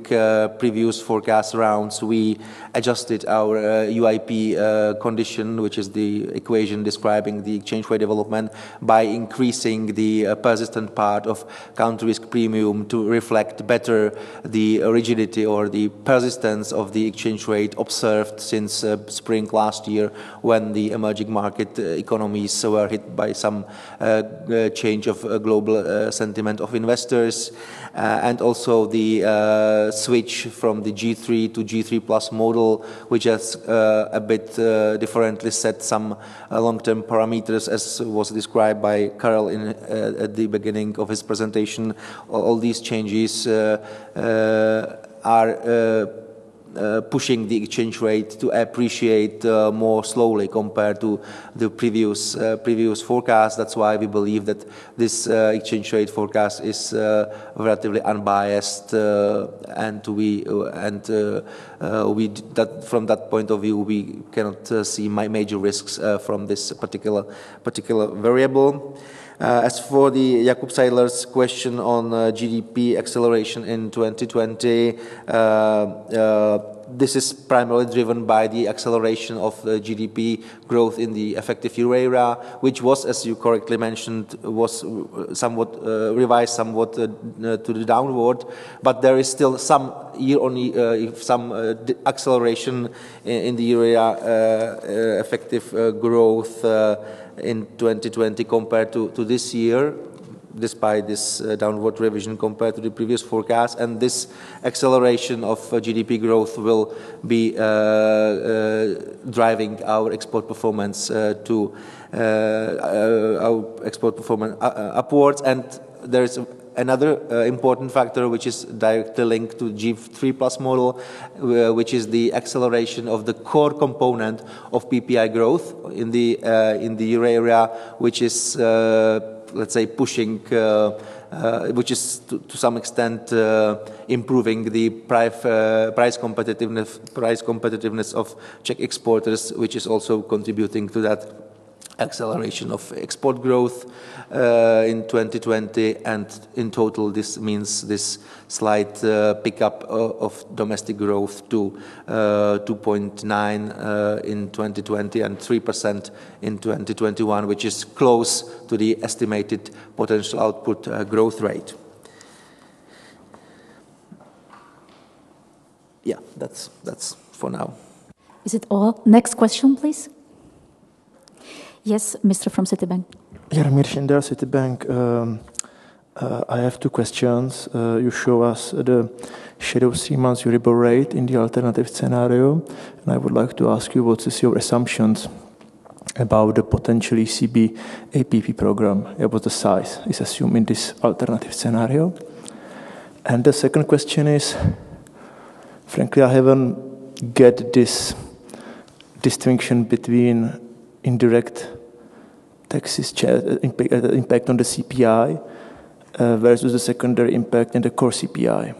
previous forecast rounds, we adjusted our UIP condition, which is the equation describing the exchange rate development, by increasing the persistent part of counter risk premium to reflect better the rigidity or the persistence of the exchange rate observed since spring last year, when the emerging market economies were hit by some change of global sentiment of investors. And also the switch from the G3 to G3 plus model, which has a bit differently set some long-term parameters, as was described by Karel at the beginning of his presentation. All these changes are pushing the exchange rate to appreciate more slowly compared to the previous forecast. That's why we believe that this exchange rate forecast is relatively unbiased, and from that point of view, we cannot see major risks from this particular variable. As for the Jakub Seidler's question on GDP acceleration in 2020, this is primarily driven by the acceleration of GDP growth in the effective euro area, which was, as you correctly mentioned, was somewhat revised somewhat to the downward. But there is still some year-on-year acceleration in the euro area effective growth in 2020 compared to this year, despite this downward revision compared to the previous forecast. And this acceleration of GDP growth will be driving our export performance upwards. And there is another important factor which is directly linked to G3 plus model, which is the acceleration of the core component of PPI growth in the euro area, which is let's say pushing, which is to some extent improving the price competitiveness of Czech exporters, which is also contributing to that acceleration of export growth in 2020, and in total this means this slight pickup of domestic growth to 2.9 in 2020 and 3% in 2021, which is close to the estimated potential output growth rate. Yeah, that's for now. Is it all? Next question, please. Yes, Mr. from Citibank. Jaromír Šindel, Citibank. I have two questions. You show us the shadow 3 months Euribor rate in the alternative scenario, and I would like to ask you what is your assumptions about the potential ECB APP program? What the size is assumed in this alternative scenario? And the second question is, frankly, I haven't get this distinction between indirect taxes impact on the CPI versus the secondary impact in the core CPI.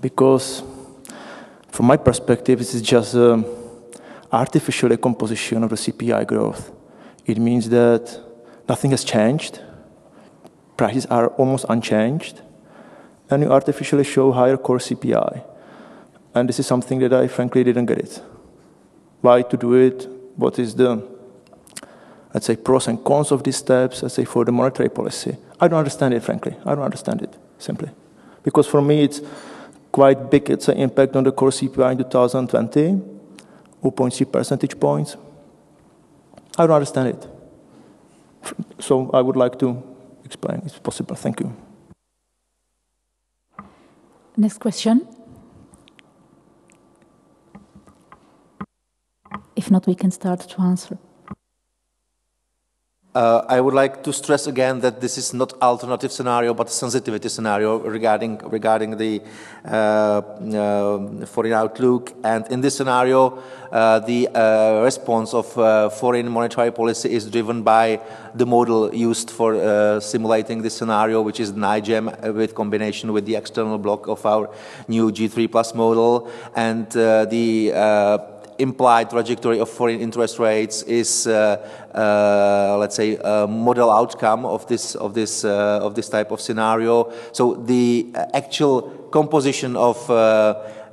Because from my perspective, this is just artificial decomposition of the CPI growth. It means that nothing has changed, prices are almost unchanged, and you artificially show higher core CPI. And this is something that I frankly didn't get it. Why to do it? What is the, let's say, pros and cons of these steps, let's say, for the monetary policy? I don't understand it, frankly. I don't understand it, simply. Because for me, it's quite big. It's an impact on the core CPI in 2020, 0.3 percentage points. I don't understand it. So I would like to explain, if possible. Thank you. Next question. If not, we can start to answer. I would like to stress again that this is not alternative scenario, but sensitivity scenario regarding the foreign outlook. And in this scenario, the response of foreign monetary policy is driven by the model used for simulating this scenario, which is NIGEM with combination with the external block of our new G3+ model. And the implied trajectory of foreign interest rates is, let's say, a model outcome of this type of scenario. So the actual composition of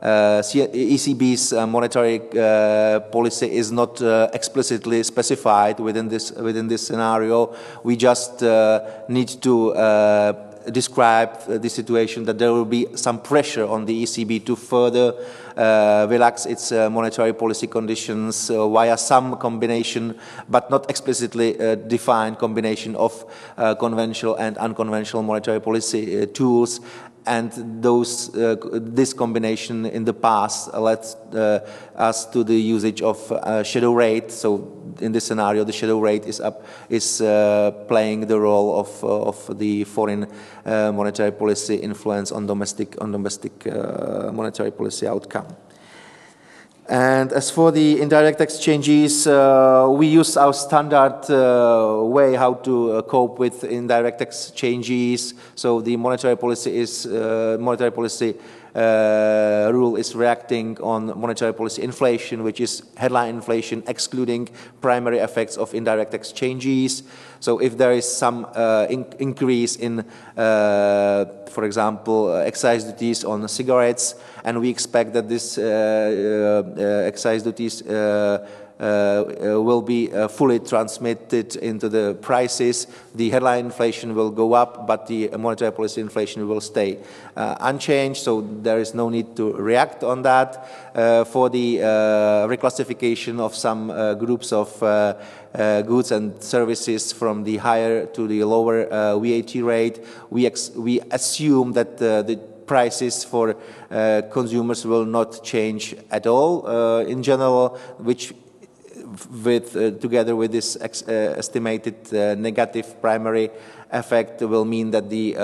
ECB's monetary policy is not explicitly specified within this scenario. We just need to describe the situation that there will be some pressure on the ECB to further relax its monetary policy conditions via some combination, but not explicitly defined combination of conventional and unconventional monetary policy tools. And this combination in the past led us to the usage of shadow rate. So in this scenario, the shadow rate is playing the role of the foreign monetary policy influence on domestic monetary policy outcome. And as for the indirect exchanges, we use our standard way how to cope with indirect exchanges. So the monetary policy rule is reacting on monetary policy inflation, which is headline inflation excluding primary effects of indirect exchanges. So if there is some increase in, for example, excise duties on cigarettes, and we expect that this excise duties will be fully transmitted into the prices, the headline inflation will go up, but the monetary policy inflation will stay unchanged, so there is no need to react on that. For the reclassification of some groups of goods and services from the higher to the lower VAT rate, we assume that the prices for consumers will not change at all in general, which together with this estimated negative primary effect will mean that the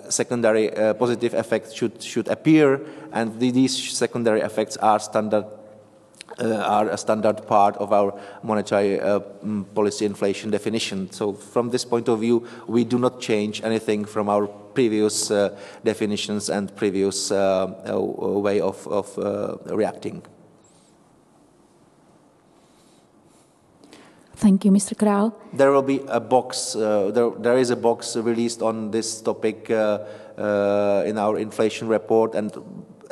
secondary positive effects should appear, and these secondary effects are a standard part of our monetary policy inflation definition. So from this point of view, we do not change anything from our previous definitions and previous way of reacting. Thank you, Mr. Král. There will be a box, there is a box released on this topic in our inflation report, and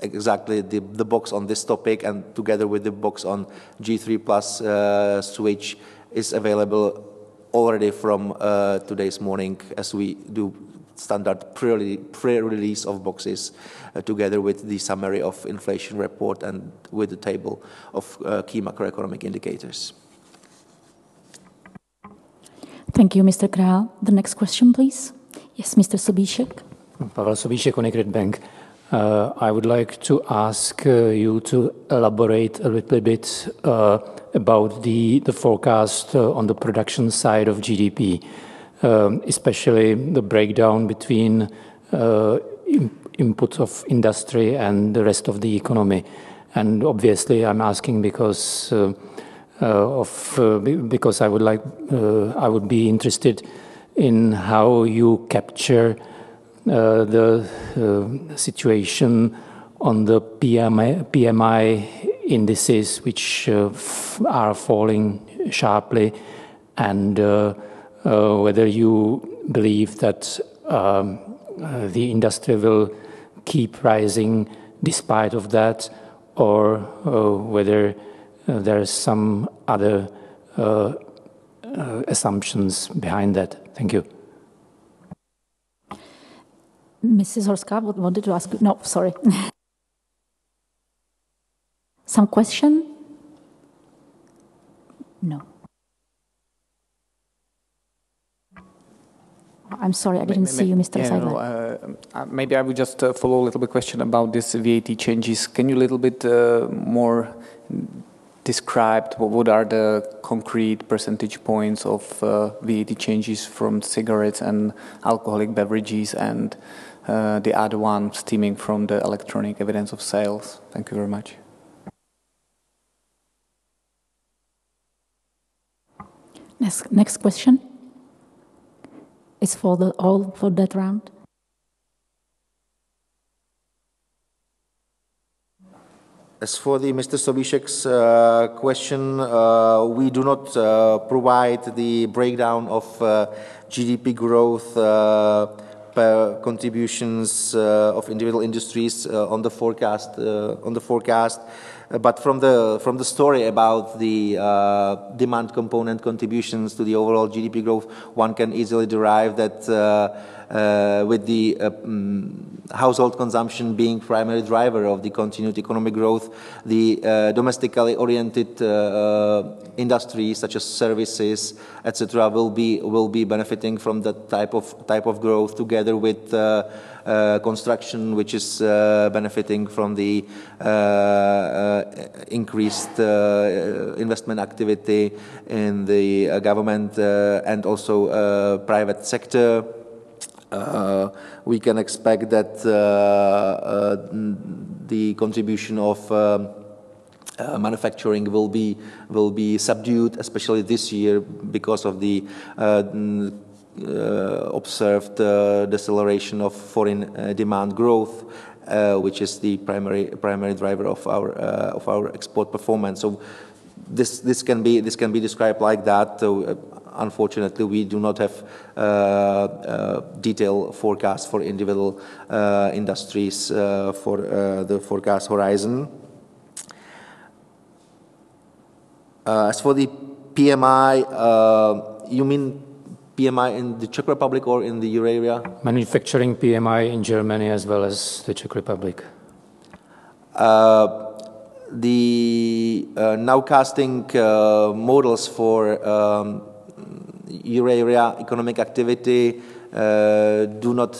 exactly the box on this topic and together with the box on G3+ switch is available already from today's morning, as we do standard pre-release of boxes together with the summary of inflation report and with the table of key macroeconomic indicators. Thank you, Mr. Král. The next question, please. Yes, Mr. Sobíšek. Pavel Sobíšek, Unicredit Bank. I would like to ask you to elaborate a little bit about the forecast on the production side of GDP, especially the breakdown between inputs of industry and the rest of the economy. And obviously, I'm asking because because I would be interested in how you capture the situation on the PMI indices, which are falling sharply, and whether you believe that the industry will keep rising despite of that, or whether there's some other assumptions behind that. Thank you. Mrs. Horská wanted to ask. No, sorry. Some question? No. I'm sorry, I didn't see you, Mr. Seidler. Maybe I would just follow a little bit question about this VAT changes. Can you a little bit more described what are the concrete percentage points of VAT changes from cigarettes and alcoholic beverages and the other one stemming from the electronic evidence of sales? Thank you very much. Next question. Is for all for that round. As for the Mr. Sobíšek's question, we do not provide the breakdown of GDP growth per contributions of individual industries on the forecast. But from the story about the demand component contributions to the overall GDP growth, one can easily derive that with the household consumption being primary driver of the continued economic growth, the domestically oriented industries such as services, etc., will be benefiting from that type of growth, together with construction, which is benefiting from the increased investment activity in the government and also private sector. We can expect that the contribution of manufacturing will be subdued, especially this year, because of the observed deceleration of foreign demand growth, which is the primary driver of our export performance. So this can be described like that. So, unfortunately, we do not have detailed forecasts for individual industries for the forecast horizon. As for the PMI, you mean PMI in the Czech Republic or in the Euro area? Manufacturing PMI in Germany as well as the Czech Republic. The nowcasting models for Euro area economic activity do not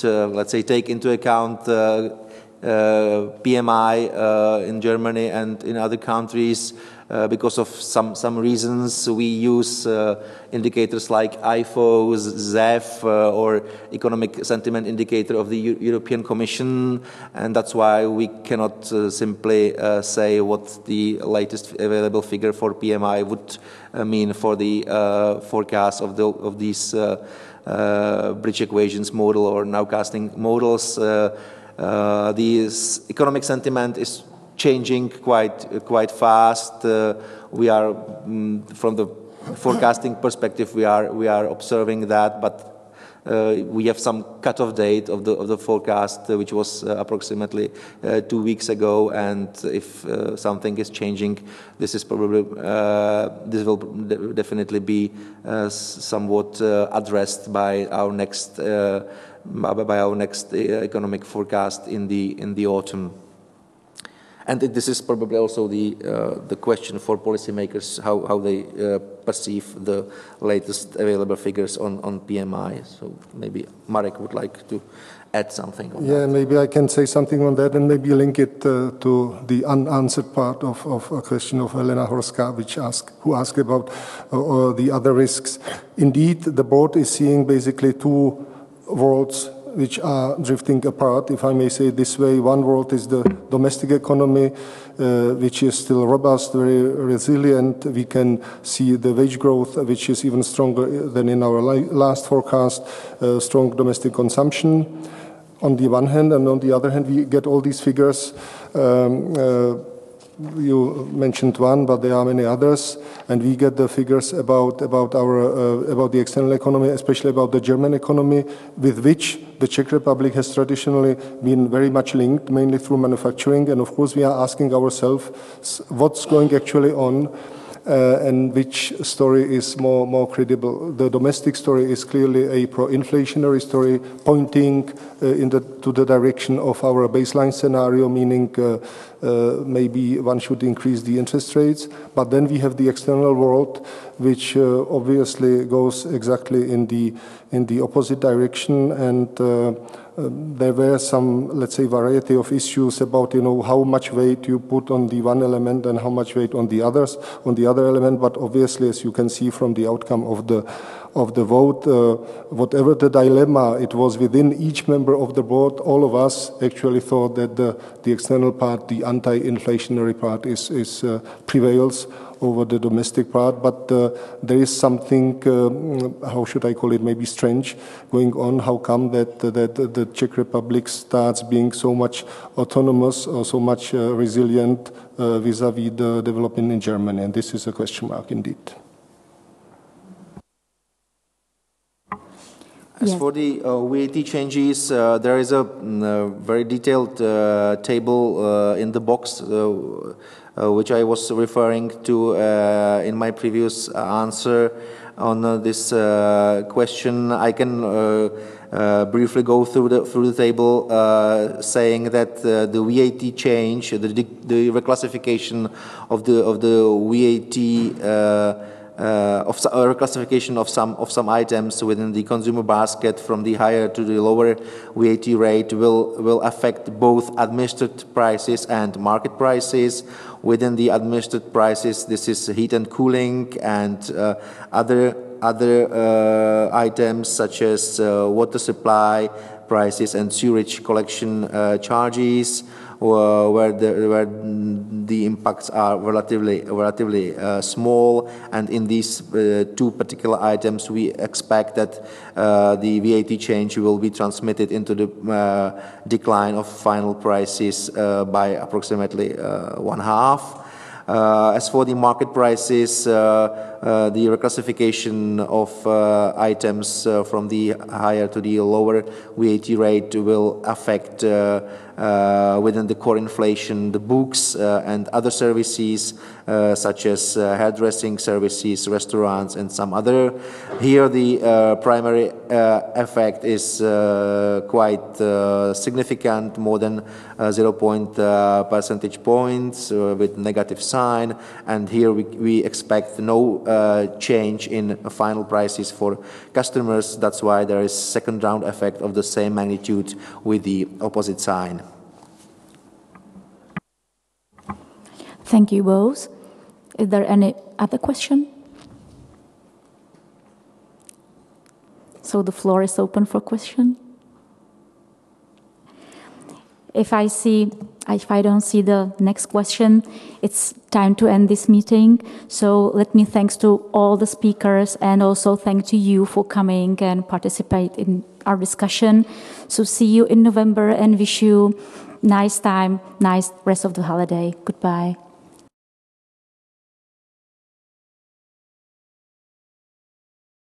let's say take into account PMI in Germany and in other countries. Because of some reasons, we use indicators like IFO, ZEF, or economic sentiment indicator of the European Commission, and that's why we cannot simply say what the latest available figure for PMI would mean for the forecast of these bridge equations model or nowcasting models. This economic sentiment is changing quite fast. We are from the forecasting perspective, we are observing that, but we have some cutoff date of the forecast, which was approximately 2 weeks ago. And if something is changing, this is probably this will definitely be somewhat addressed by our next economic forecast in the autumn. And this is probably also the question for policymakers, how they perceive the latest available figures on PMI. So maybe Marek would like to add something on that. Maybe I can say something on that and maybe link it to the unanswered part of a question of Helena Horska, who asked about the other risks. Indeed, the board is seeing basically two worlds which are drifting apart, if I may say it this way. One world is the domestic economy, which is still robust, very resilient. We can see the wage growth, which is even stronger than in our last forecast, strong domestic consumption on the one hand, and on the other hand, we get all these figures. You mentioned one, but there are many others, and we get the figures about the external economy, especially about the German economy, with which the Czech Republic has traditionally been very much linked, mainly through manufacturing. And of course, we are asking ourselves what's going actually on, and which story is more credible. The domestic story is clearly a pro-inflationary story, pointing to the direction of our baseline scenario, meaning maybe one should increase the interest rates. But then we have the external world, which obviously goes exactly in the opposite direction, and there were some, let's say, variety of issues about, how much weight you put on the one element and how much weight on the other element. But obviously, as you can see from the outcome of the vote, whatever the dilemma it was within each member of the board, all of us actually thought that the external part, the anti-inflationary part, prevails over the domestic part. But there is something, how should I call it, maybe strange going on. How come that the Czech Republic starts being so much autonomous or so much resilient vis-à-vis the development in Germany? And this is a question mark indeed. As for the VAT changes, there is a very detailed table in the box which I was referring to in my previous answer on this question. I can briefly go through the table, saying that the VAT change, the reclassification of the VAT. Reclassification of some items within the consumer basket from the higher to the lower VAT rate will affect both administered prices and market prices. Within the administered prices, this is heat and cooling and other items such as water supply prices and sewage collection charges, where the impacts are relatively small. And in these two particular items, we expect that the VAT change will be transmitted into the decline of final prices by approximately 1/2. As for the market prices, the reclassification of items from the higher to the lower VAT rate will affect within the core inflation, the books and other services such as hairdressing services, restaurants, and some other. Here the primary effect is quite significant, more than 0 percentage points with negative sign. And here we expect no change in final prices for customers. That's why there is second round effect of the same magnitude with the opposite sign. Thank you both. Is there any other question? So the floor is open for question. If I don't see the next question, it's time to end this meeting. So let me thanks to all the speakers and also thank to you for coming and participate in our discussion. So see you in November and wish you nice time, nice rest of the holiday. Goodbye.